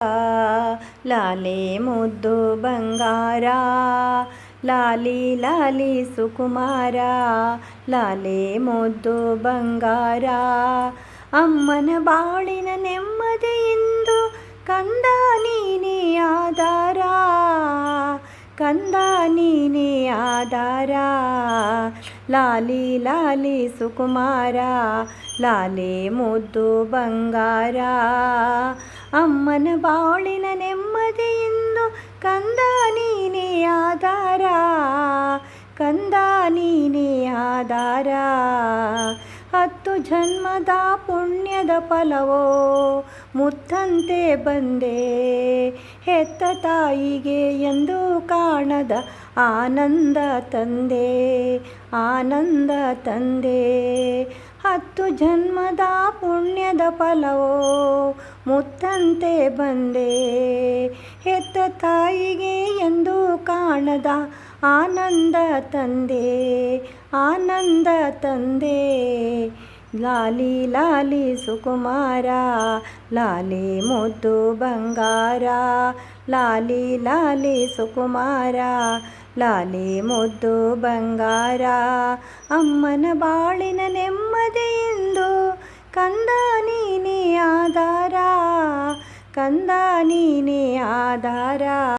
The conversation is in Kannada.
ಲಾಲಿ ಮುದ್ದು ಬಂಗಾರ, ಲಾಲಿ ಲಾಲಿ ಸುಕುಮಾರ, ಲಾಲಿ ಮುದ್ದು ಬಂಗಾರ. ಅಮ್ಮನ ಬಾಳಿನ ನೆಮ್ಮದಿಯಿಂದು ಕಂದ ನೀನೇ ಆಧಾರ, ಕಂದ ನೀನೇ ಆಧಾರ. ಲಾಲಿ ಲಾಲಿ ಸುಕುಮಾರ, ಲಾಲಿ ಮುದ್ದು ಬಂಗಾರ. ಅಮ್ಮನ ಬಾಳಿನ ನೆಮ್ಮದಿಯಿಂದ ಕಂದ ನೀನೇ ಆಧಾರ, ಕಂದ ನೀನೇ ಆಧಾರ. 10 ಜನ್ಮದ ಪುಣ್ಯದ ಫಲವೋ ಮುತ್ತಂತೆ ಬಂದೆ, ಹೆತ್ತ ತಾಯಿಗೆ ಎಂದು ಕಾಣದ ಆನಂದ ತಂದೆ, ಆನಂದ ತಂದೆ. 10 ಜನ್ಮದ ಪುಣ್ಯದ ಫಲವೋ ಮುತ್ತಂತೆ ಬಂದೆ, ಹೆತ್ತ ತಾಯಿಗೆ ಎಂದು ಕಾಣದ ಆನಂದ ತಂದೆ, ಆನಂದ ತಂದೆ. ಲಾಲಿ ಲಾಲಿ ಸುಕುಮಾರ, ಲಾಲಿ ಮುದ್ದು ಬಂಗಾರ, ಲಾಲಿ ಲಾಲಿ ಸುಕುಮಾರ, ಲಾಲಿ ಮುದ್ದು ಬಂಗಾರ. ಅಮ್ಮನ ಬಾಳಿನ ನೆಮ್ಮದಿಯಿಂದ ಕಂದ ನೀನೇ ಆಧಾರ, ಕಂದ ನೀನೇ ಆಧಾರ.